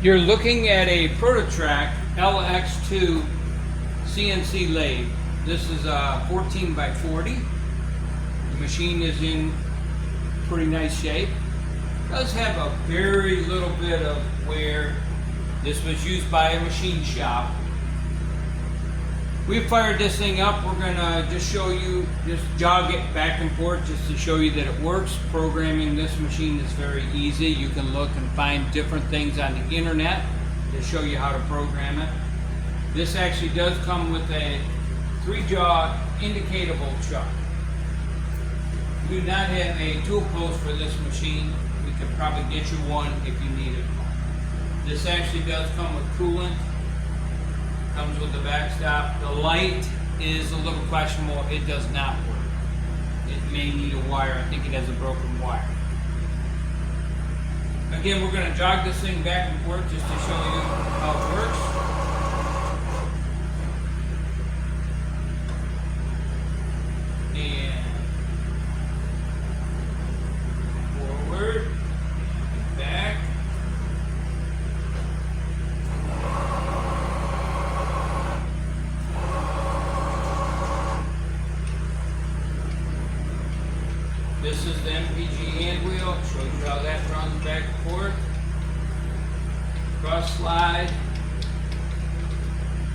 You're looking at a Prototrak LX2 CNC lathe. This is a 14 by 40. The machine is in pretty nice shape. It does have a very little bit of wear. This was used by a machine shop. We fired this thing up. We're gonna just show you, just jog it back and forth just to show you that it works. Programming this machine is very easy. You can look and find different things on the internet to show you how to program it. This actually does come with a 3-jaw indicatable chuck. We do not have a tool post for this machine. We could probably get you one if you need it. This actually does come with coolant. Comes with the backstop. The light is a little questionable. It does not work. It may need a wire. I think it has a broken wire. Again, we're going to jog this thing back and forth just to show you how it works. And forward, back. This is the MPG hand wheel. It shows you how that runs back and forth. Cross slide.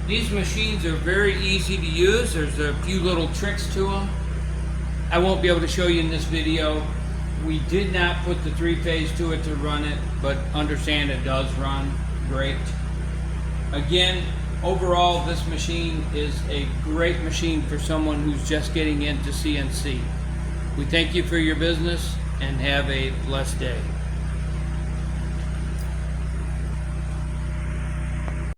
These machines are very easy to use. There's a few little tricks to them. I won't be able to show you in this video. We did not put the 3-phase to it to run it, but understand it does run great. Again, overall, this machine is a great machine for someone who's just getting into CNC. We thank you for your business and have a blessed day.